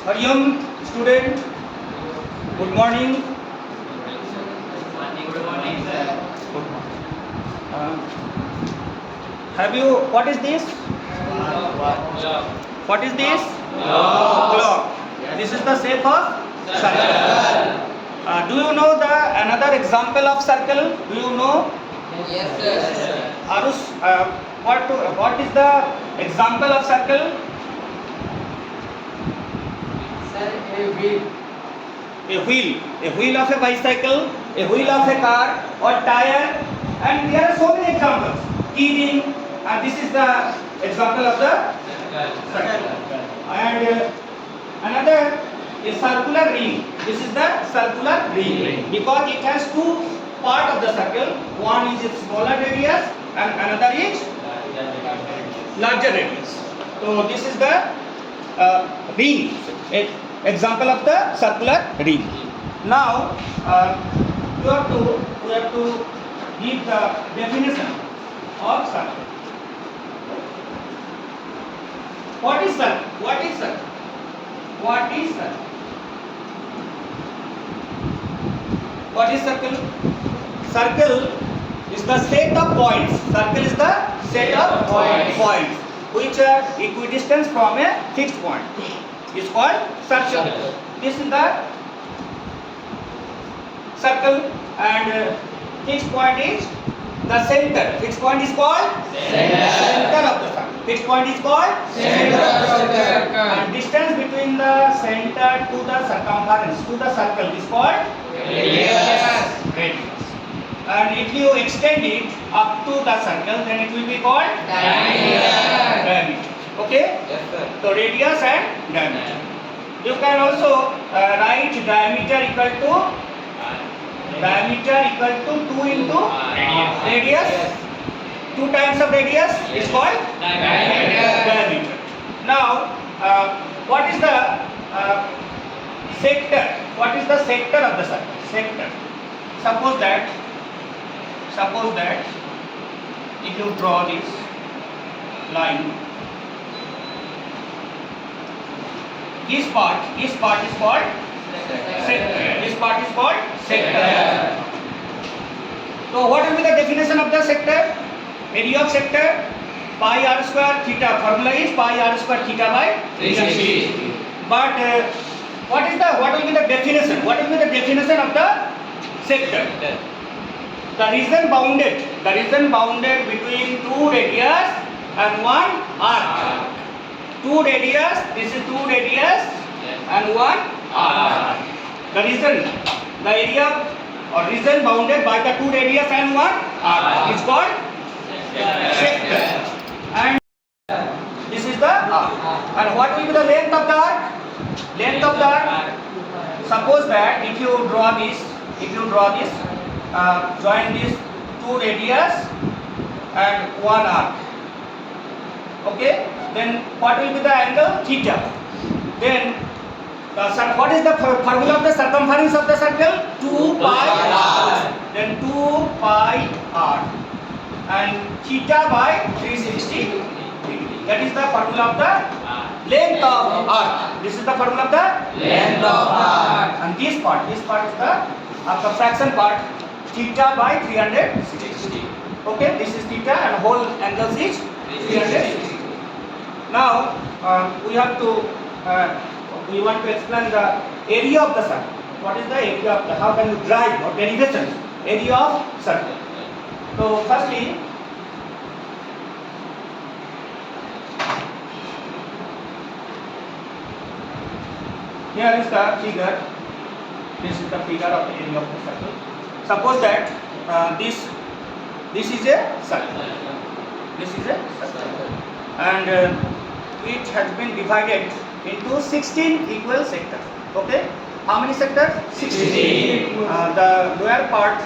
Hariom, student. Good morning. Good morning, sir. Good morning. Have you? What is this? What is this? Clock. This is the shape of circle. Do you know the another example of circle? Do you know? Yes, sir. Arus, what is the example of circle? Sir, a wheel. A wheel of a bicycle, a wheel of a car or tire, and there are so many examples. Keyring, and this is the example of the circle. And another is circular ring. This is the circular ring because it has two parts of the circle. One is its smaller radius and another is larger radius. So this is the ring. Example of the circular ring. Now we have to give the definition of circle. What is circle? What is circle? What is circle? What is circle? Circle is the set of points. Circle is the set of points which are equidistant from a fixed point. Is called circle. This is the circle, and fixed point is the center. Fixed point is called center of the circle. Fixed point is called center of the circle. And distance between the center to the circumference to the circle is called radius. And if you extend it up to the circle, then it will be called diameter. Okay? Yes, sir. So radius and diameter. You can also write diameter equal to 2 into radius. 2 times of radius is called diameter. Now, what is the sector? What is the sector of the circle? Sector. Suppose that if you draw this line, this part is called sector. This part is called sector. So what will be the definition of the sector? Area of sector, pi r square theta. Formula is pi r square theta by 360. But what will be the definition? What will be the definition of the sector? The region bounded between two radius and one arc. Two radius, this is two radius and one arc. The area or region bounded by the two radius and one arc is called sector. And this is the arc. And what will be the length of the arc? Length of the arc. Suppose that if you draw this, join these two radius and one arc. Okay? Then what will be the angle? Theta. Then what is the formula of the circumference of the circle? 2 pi r. Then 2 pi r and theta by 360 degree. That is the formula of the length of arc. This is the formula of the length of arc. And this part is the fraction part, theta by 360. Okay, this is theta and whole angle is 360. Now we want to explain the area of the circle. What is the area of the? How can you derive or derivation area of circle? So firstly, here is the figure. This is the figure of the area of the circle. Suppose that this is a circle. This is a circle, and it has been divided into 16 equal sectors. Okay? How many sectors? 16. The lower part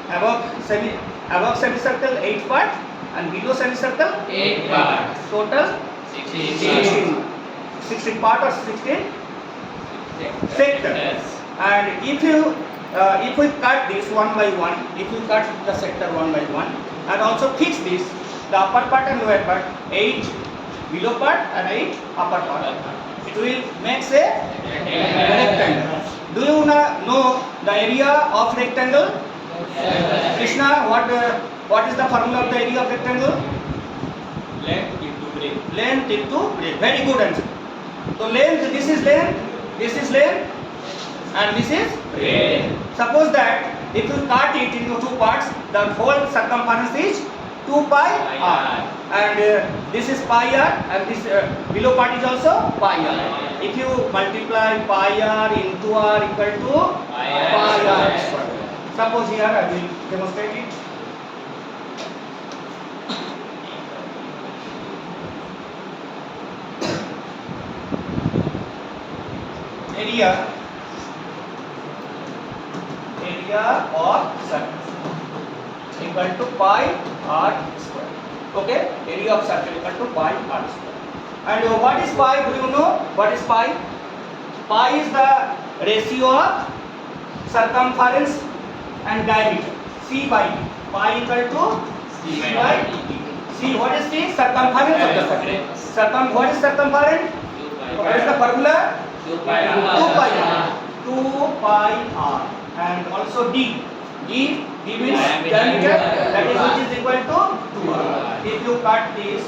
above semicircle 8 parts and below semicircle 8 parts. Total 16. 16 part or 16 sectors. And if we cut this one by one, if we cut the sector one by one, and also fix this, the upper part and lower part, 8 below part and a upper part. It will make a rectangle. Do you know the area of rectangle? Krishna, what is the formula of the area of rectangle? Length into breadth. Length into breadth. Very good answer. So length, this is length, and this is breadth. Suppose that if you cut it into two parts, the whole circumference is 2 pi r, and this is pi r, and this below part is also pi r. If you multiply pi r into r equal to pi r square. Suppose here I will demonstrate it. Area of circle equal to pi r square. Okay, area of circle equal to pi r square. And what is pi? Do you know what is pi? Pi is the ratio of circumference and diameter. C by D. Pi equal to C by D. C. What is the circumference of the circle? What is circumference? What is the formula? 2 pi r. 2 pi r. 2 pi r. And also D. D means diameter, that is which is equal to 2r. If you cut this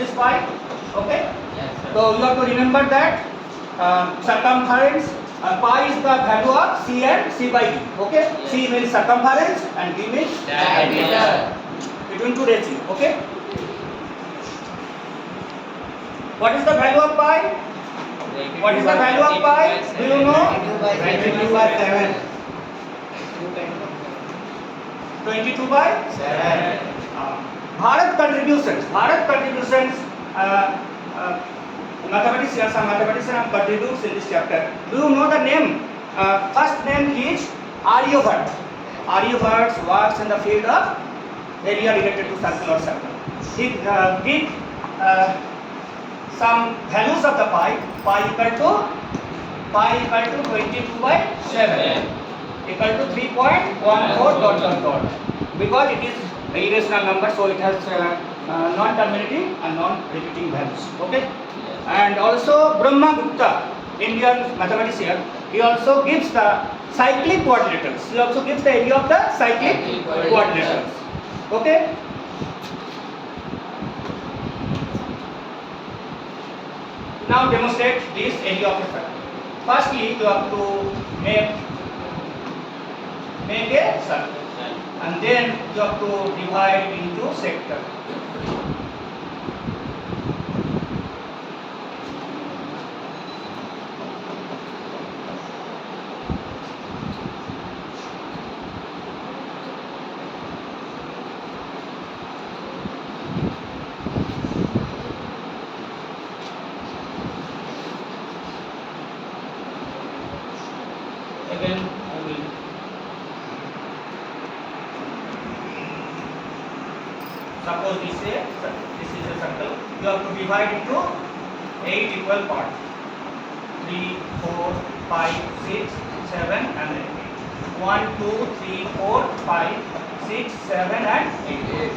is pi. Okay. Yes, sir. So you have to remember that circumference, pi is the value of C and C by D. Okay. Yes. C means circumference and D means Diameter. between two ratio. Okay. What is the value of pi? What is the value of pi? Do you know? 22 by 7. 22 by 7. Bharat contributions. Mathematician contributes in this chapter. Do you know the name? First name is Aryabhat. Aryabhat works in the field of area related to circle or circle. He give some values of the pi. Pi equal to 22 by 7 equal to 3.14 dot dot. Because it is a irrational number, so it has non-terminating and non-repeating values. Okay. And also Brahmagupta, Indian mathematician, he also gives the cyclic quadrilaterals. He also gives the area of the cyclic quadrilaterals. Okay. Now demonstrate this area of a circle. Firstly, you have to make a circle, and then you have to divide into sector. Again, I will suppose this is a circle. You have to divide into 8 equal parts. 3, 4, 5, 6, 7 and 8. 1, 2, 3, 4, 5, 6, 7 and 8.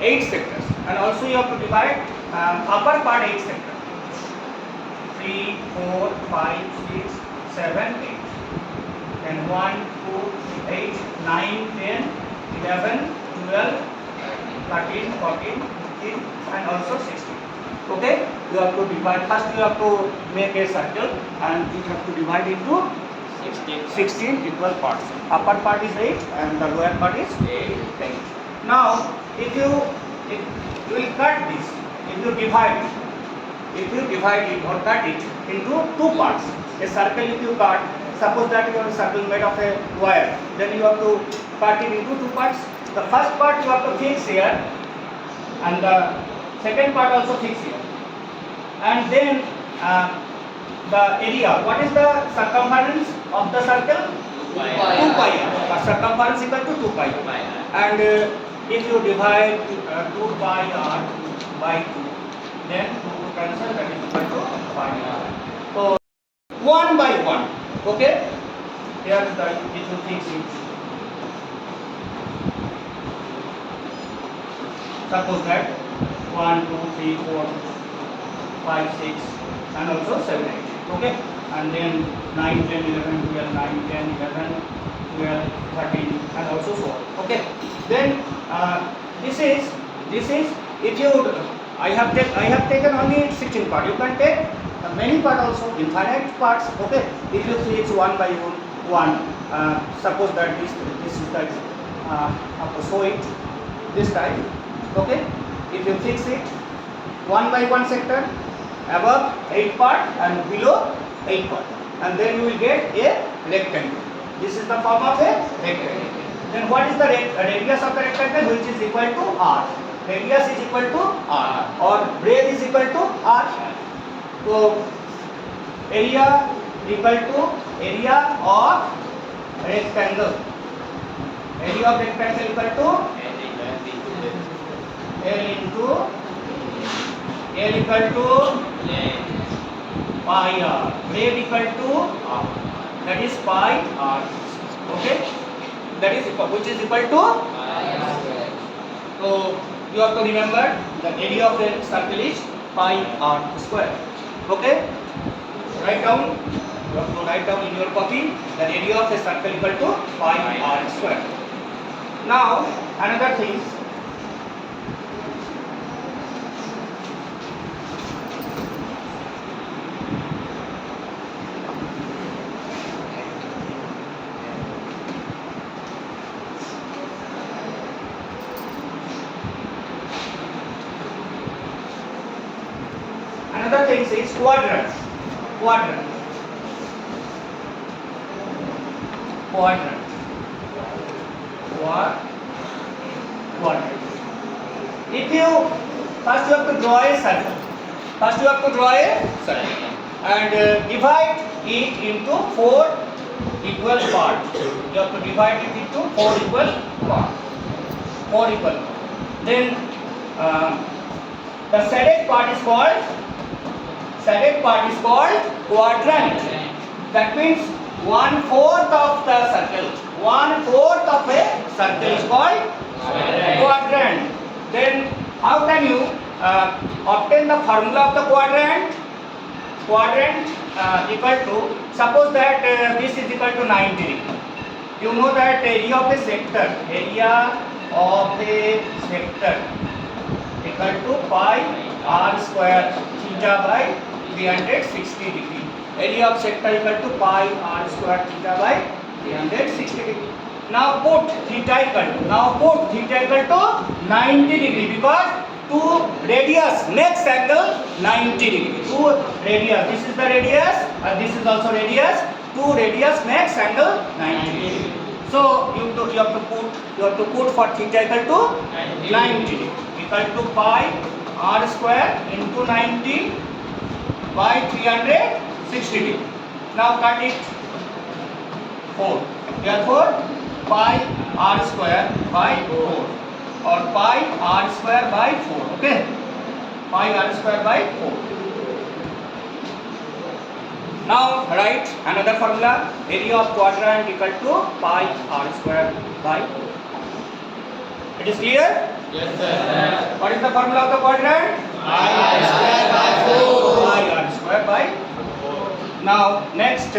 8 sectors. And also you have to divide upper part 8 sectors. 3, 4, 5, 6, 7, 8. And 1, 2, 8, 9, 10, 11, 12, 13, 14, 15 and also 16. Okay, you have to divide. First you have to make a circle and you have to divide into 16 equal parts. Upper part is 8 and the lower part is 8. Now if you will cut this, if you divide it or cut it into 2 parts. A circle if you cut, suppose that you have a circle made of a wire, then you have to cut it into 2 parts. The first part you have to fix here and the second part also fix here. And then the area, what is the circumference of the circle? 2 pi r. Circumference equal to 2 pi r. And if you divide 2 pi r by 2, then 2 cancel, that is equal to pi r. So 1 by 1. Okay, here is the little things. Suppose that 1 1, 2, 3, 4, 5, 6, and also 7, 8. Okay, and then 9, 10, 11, 12, 9, 10, 11, 12, 13, and also so on. Okay, then this is if you I have taken only 16 part. You can take many part also, infinite parts. Okay, if you fix one by one, suppose that this is that so it this type. Okay, if you fix it one by one sector, above 8 part and below 8 part, and then you will get a rectangle. This is the form of a rectangle. Then what is the radius of the rectangle, which is equal to r? Radius is equal to r, or breadth is equal to r. So area equal to area of rectangle. Area of rectangle equal to L equal to pi r. Breadth equal to r. That is pi r. Okay, that is equal, which is equal to so you have to remember the area of the circle is pi r square. Okay, write down. You have to write down in your copy the area of a circle equal to pi r square. Now another thing. Another thing is quadrants. Quadrant. If you first you have to draw a circle. And divide it into 4 equal parts. You have to divide it into 4 equal parts. Then the shaded part is called quadrant. That means 1/4 of the circle. 1/4 of a circle is called quadrant. Then how can you obtain the formula of the quadrant? Quadrant equal to, suppose that this is equal to 90 degree. You know that area of a sector equal to pi r square theta by 360 degree. Area of sector equal to pi r square theta by 360 degree. Now put theta equal to 90 degree, because two radius makes angle 90 degree. Two radius, this is the radius and this is also radius. Two radius makes angle 90 degree. So you have to put for theta equal to 90 degree, equal to pi r square into 90 by 360 degree. Now cut it 4. Therefore pi r square by 4, or pi r square by 4. Okay, pi r square by 4. Now write another formula. Area of quadrant equal to pi r square by 4. It is clear? Yes, sir. What is the formula of the quadrant? Pi r square by 4. Pi r square by 4. Now next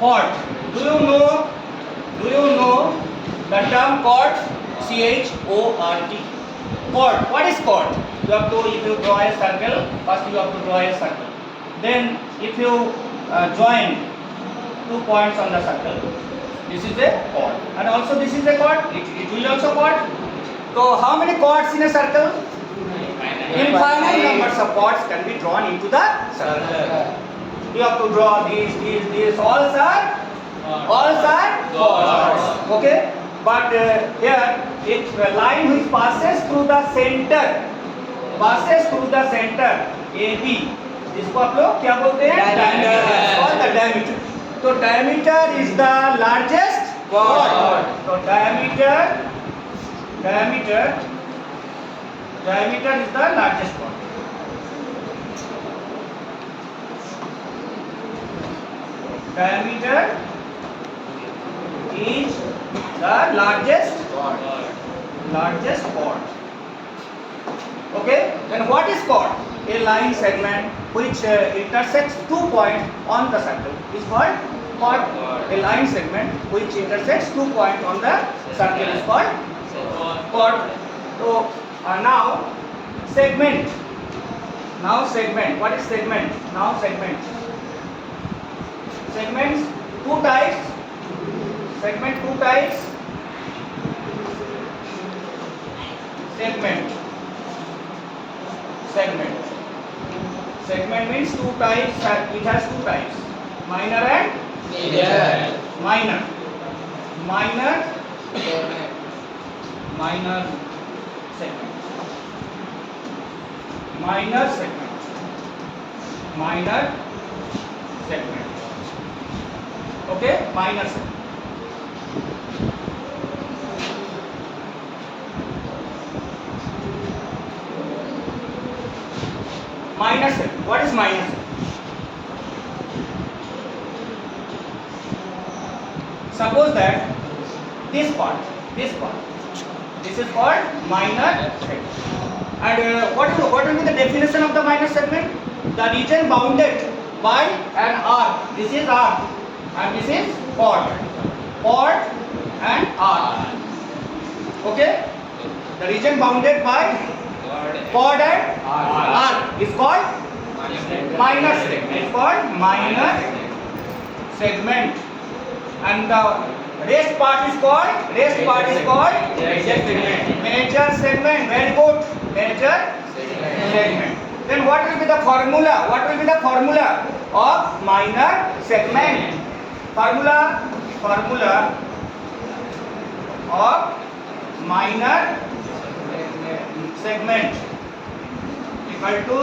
chord. Do you know the term chord? C-H-O-R-D. Chord. What is chord? You have to, if you draw a circle, first you have to draw a circle. Then if you join 2 points on the circle, this is a chord. And also this is a chord. It will also chord. So how many chords in a circle? Infinite numbers of chords can be drawn into the circle. You have to draw these, all are chords. Okay, but here if a line which passes through the center, AB, इसको आप लोग क्या बोलते हैं? Diameter. Called the diameter. So diameter is the largest chord. So diameter Diameter is the largest chord. Diameter is the largest chord. Okay, then what is chord? A line segment which intersects 2 points on the circle is called chord. A line segment which intersects 2 points on the circle is called chord. So now segment. Now segment. What is segment? Now segment. Segments 2 types. Segment 2 types. Segment. Segment means 2 types. It has 2 types. Minor and Major. minor. Minor segment. Minor segment. Okay, minor segment. Minor segment. What is minor segment? Suppose that this part, this is called minor segment. And what will be the definition of the minor segment? The region bounded by an arc. This is arc, and this is chord. Chord and arc. Okay. The region bounded by chord and arc is called minor segment. It's called minor segment. And the rest part is called major segment. Very good. Major segment. Then what will be the formula? What will be the formula of minor segment? Formula of minor segment equal to,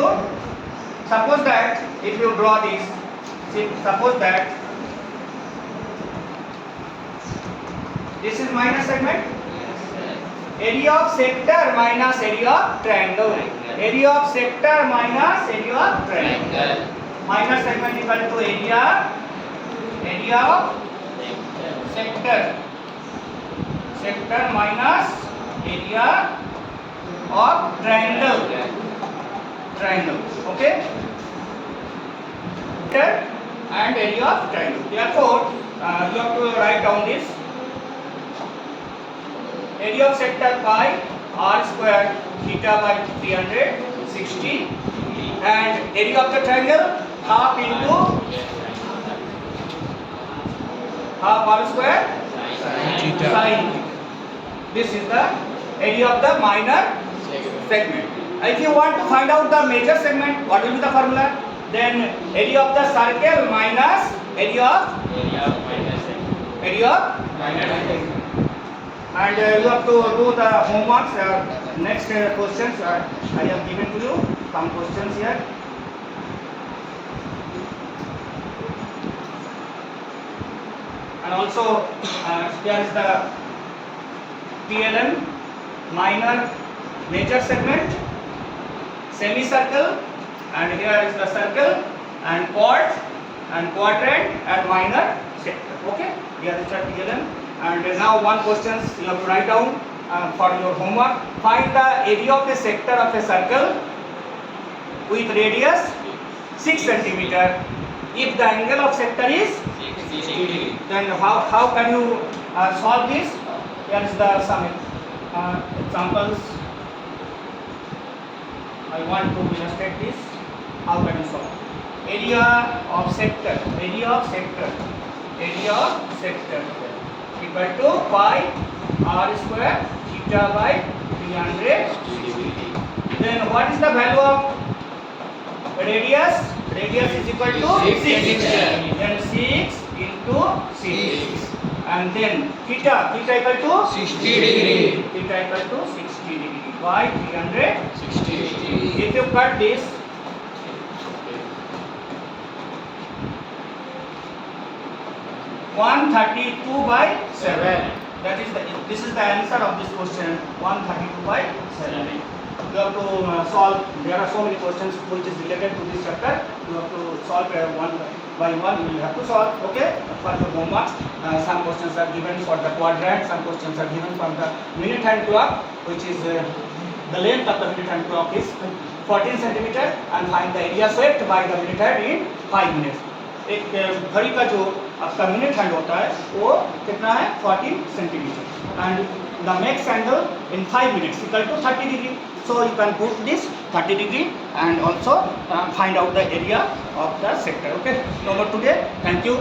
suppose that if you draw this, suppose that this is minor segment. Area of sector minus area of triangle. Area of sector minus area of triangle. Minor segment equal to area of sector. Sector minus area of triangle. Okay. Sector and area of triangle. Therefore, you have to write down this. Area of sector pi r square theta by 360 and area of the triangle half into half r square sin theta. This is the area of the minor segment. If you want to find out the major segment, what will be the formula? Then area of the circle minus area of minor segment. And you have to do the homeworks. Next questions I have given to you. Some questions here. And also here is the PLM, minor major segment, semicircle, and here is the circle, and chord, and quadrant, and minor sector. Okay, here is the PLM. And now one question you have to write down for your homework. Find the area of a sector of a circle with radius 6 cm. If the angle of sector is 60 degree, then how can you solve this? Here is the some examples. I want to illustrate this. How can you solve? Area of sector equal to pi r square theta by 360. Then what is the value of radius? Radius is equal to 6. Then 6 into 6. And then theta equal to 60 degree. Theta equal to 60 degree by 360. If you cut this, (132 by 7). That is this is the answer of this question. 132 by 7. you have to solve. There are so many questions which is related to this chapter. You have to solve one by one. You will have to solve. Okay. For your homework, some questions are given for the quadrant. Some questions are given from the minute hand clock, which is the length of the minute hand clock is 14 centimeter, and find the area swept by the minute hand in 5 minutes. एक घड़ी का जो आपका minute hand होता है वो कितना है 14 centimetre, and the max angle in 5 minutes equal to 30 degree. So you can put this 30 degree and also find out the area of the sector. Okay, no more today. Thank you.